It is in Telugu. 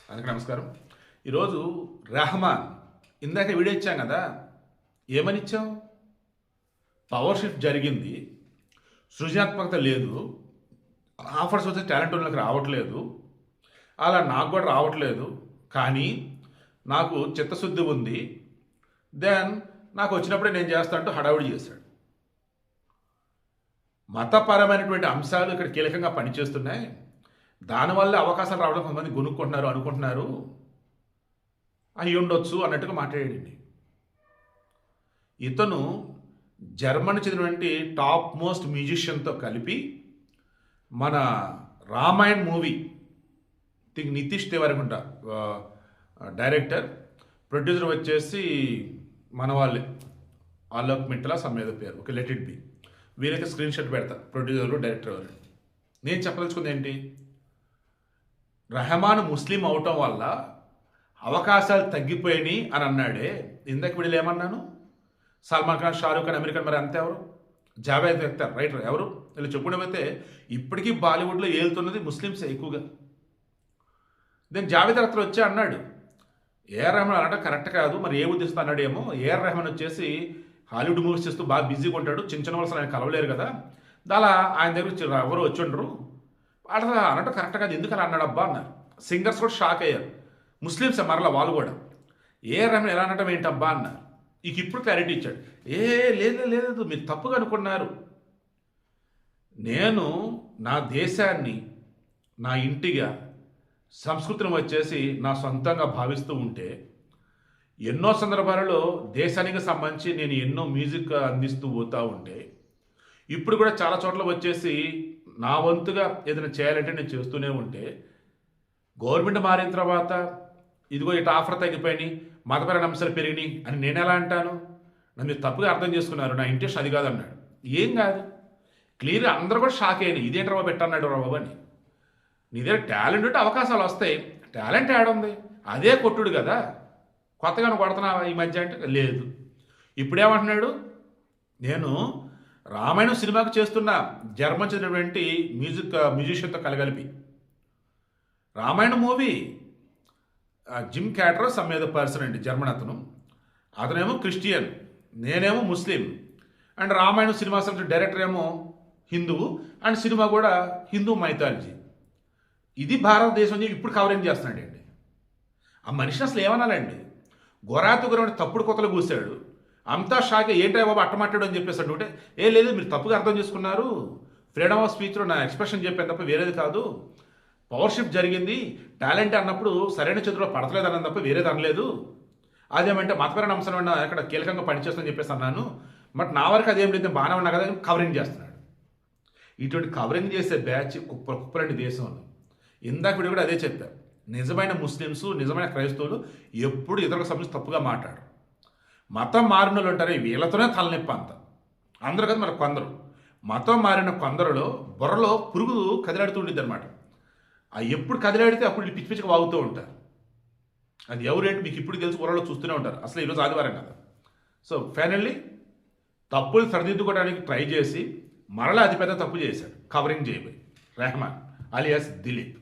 అందరికీ నమస్కారం. ఈరోజు రెహమాన్ ఇందాక వీడియో ఇచ్చాం కదా, ఏమని ఇచ్చాం? పవర్ షిఫ్ట్ జరిగింది, సృజనాత్మకత లేదు, ఆఫర్స్ వచ్చే టాలెంట్ వాళ్ళకి రావట్లేదు, అలా నాకు కూడా రావట్లేదు, కానీ నాకు చిత్తశుద్ధి ఉంది, దెన్ నాకు వచ్చినప్పుడే నేను చేస్తా అంటూ హడావుడి చేశాడు. మతపరమైనటువంటి అంశాలు ఇక్కడ కీలకంగా పనిచేస్తున్నాయి, దానివల్ల అవకాశాలు రావడం కొంతమంది కొనుక్కుంటున్నారు అనుకుంటున్నారు, అవి ఉండొచ్చు అన్నట్టుగా మాట్లాడండి. ఇతను జర్మనీ చెందినటువంటి టాప్ మోస్ట్ మ్యూజిషియన్తో కలిపి మన రామాయణ్ మూవీ నితీష్ తివారీ అనుకుంటా డైరెక్టర్, ప్రొడ్యూసర్ వచ్చేసి మన వాళ్ళే ఆలోక్ మిట్టలా సమ్మేద పేరు, ఓకే లెట్ ఇట్ బి. వీరైతే స్క్రీన్ షాట్ పెడతా, ప్రొడ్యూసర్ డైరెక్టర్ ఎవరు. నేను చెప్పదలుచుకుంది ఏంటి, రెహమాన్ ముస్లిం అవటం వల్ల అవకాశాలు తగ్గిపోయినాయి అని అన్నాడే. ఇందాక వీళ్ళు ఏమన్నాను, సల్మాన్ ఖాన్, షారూఖ్ ఖాన్, అమెరికన్, మరి అంతే ఎవరు? జావేద్ అఖ్తర్ రైటర్ ఎవరు? వీళ్ళు చెప్పుకోవడమైతే ఇప్పటికీ బాలీవుడ్లో ఏలుతున్నది ముస్లిమ్స్ ఎక్కువగా. దెన్ జావేద్ అఖ్తర్ వచ్చి అన్నాడు ఏఆర్ రెహమాన్ అనడం కరెక్ట్ కాదు, మరి ఏ ఉద్దేశంతో అన్నాడేమో. ఏఆర్ రెహమాన్ వచ్చేసి హాలీవుడ్ మూవీస్ చేస్తూ బాగా బిజీగా ఉంటాడు, చిన్న చిన్న వాళ్ళు ఆయన కలవలేరు కదా, దాలా ఆయన దగ్గర ఎవరు వచ్చి ఉండరు అట్లా అన్నట్టు కరెక్ట్ కాదు, ఎందుకు అలా అన్నాడు అబ్బా అన్నారు. సింగర్స్ కూడా షాక్ అయ్యారు, ముస్లిమ్స్ మరలా వాళ్ళు కూడా. ఏఆర్ రెహమాన్ ఎలా అనడం ఏంటబ్బా అన్నారు. ఇక ఇప్పుడు క్లారిటీ ఇచ్చాడు, లేదు లేదు మీరు తప్పుగా అనుకున్నారు, నేను నా దేశాన్ని నా ఇంటిగా సంస్కృతిని వచ్చేసి నా సొంతంగా భావిస్తూ ఉంటే ఎన్నో సందర్భాలలో దేశానికి సంబంధించి నేను ఎన్నో మ్యూజిక్ అందిస్తూ పోతూ ఉంటే ఇప్పుడు కూడా చాలా చోట్ల వచ్చేసి నా వంతుగా ఏదైనా చేయాలంటే నేను చేస్తూనే ఉంటే, గవర్నమెంట్ మారిన తర్వాత ఇదిగో ఇటు ఆఫర్ తగ్గిపోయినాయి, మతపరమైన అంశాలు పెరిగినాయి అని నేను ఎలా అంటాను? నన్ను మీరు తప్పుగా అర్థం చేసుకున్నారు, నా ఇంట్రెస్ట్ అది కాదు అన్నాడు. ఏం కాదు, క్లియర్గా అందరూ కూడా షాక్ అయినాయి, ఇదేంటి రాబు పెట్టన్నాడు రాబు అని. నీ దగ్గర టాలెంట్ ఉంటే అవకాశాలు వస్తాయి, టాలెంట్ ఉంది, అదే కొట్టుడు కదా, కొత్తగా కొడుతున్నా ఈ మధ్య అంటే లేదు. ఇప్పుడేమంటున్నాడు, నేను రామాయణం సినిమాకు చేస్తున్న జర్మన్ చెందినటువంటి మ్యూజిషియన్తో కలగలిపి రామాయణ మూవీ జిమ్ క్యాటర్ సమ్మేద పర్సన్ అండి, జర్మన్ అతనేమో క్రిస్టియన్, నేనేమో ముస్లిం, అండ్ రామాయణ సినిమా డైరెక్టర్ ఏమో హిందువు, అండ్ సినిమా కూడా హిందూ మైథాలజీ. ఇది భారతదేశం ఇప్పుడు కవరింగ్ చేస్తున్నాడండి. ఆ మనిషిని అసలు ఏమనాలండి, గొరాతుగురం తప్పుడు కొత్తలు కూసాడు, అంతా షాక్ ఏంటో బాబు అట్టమాటాడు అని చెప్పేసాడు. అంటే లేదు మీరు తప్పుగా అర్థం చేసుకున్నారు, ఫ్రీడమ్ ఆఫ్ స్పీచ్లో నా ఎక్స్ప్రెషన్ చెప్పాను తప్ప వేరేది కాదు, పవర్ షిఫ్ట్ జరిగింది, టాలెంట్ అన్నప్పుడు సరైన చేతిలో పడతలేదు అన్నది తప్ప వేరేది అనలేదు, అదేమంటే మతపరమైన అంశం అన్న అక్కడ కీలకంగా పనిచేస్తుందని చెప్పేసి అన్నాను, బట్ నా వరకు అదేం లేదు బాగానే ఉన్నా కదా కవరింగ్ చేస్తున్నాడు. ఇటువంటి కవరింగ్ చేసే బ్యాచ్ కుప్పలంటి దేశంలో. ఇందాక వీడు కూడా అదే చెప్పారు, నిజమైన ముస్లిమ్స్, నిజమైన క్రైస్తవులు ఎప్పుడు ఇతరులకు సంబంధించి తప్పుగా మాట్లాడరు. మతం మారిన వాళ్ళు ఉంటారు, వీళ్ళతోనే తలనొప్పి అంత, అందరు కదా మరి కొందరు. మతం మారిన కొందరులో బుర్రలో పురుగు కదిలాడుతూ ఉండిద్ది అనమాట. అది ఎప్పుడు కదిలాడితే అప్పుడు పిచ్చి పిచ్చిగా వాగుతూ ఉంటారు. అది ఎవరేంటి మీకు ఇప్పుడు తెలిసి బుర్రలో చూస్తూనే ఉంటారు. అసలు ఈరోజు ఆదివారం కదా. సో ఫైనల్లీ తప్పులు సరిదిద్దుకోవడానికి ట్రై చేసి మరలా అతిపెద్ద తప్పు చేశాడు, కవరింగ్ చేయబోయి రెహమాన్ అలియాస్ దిలీప్.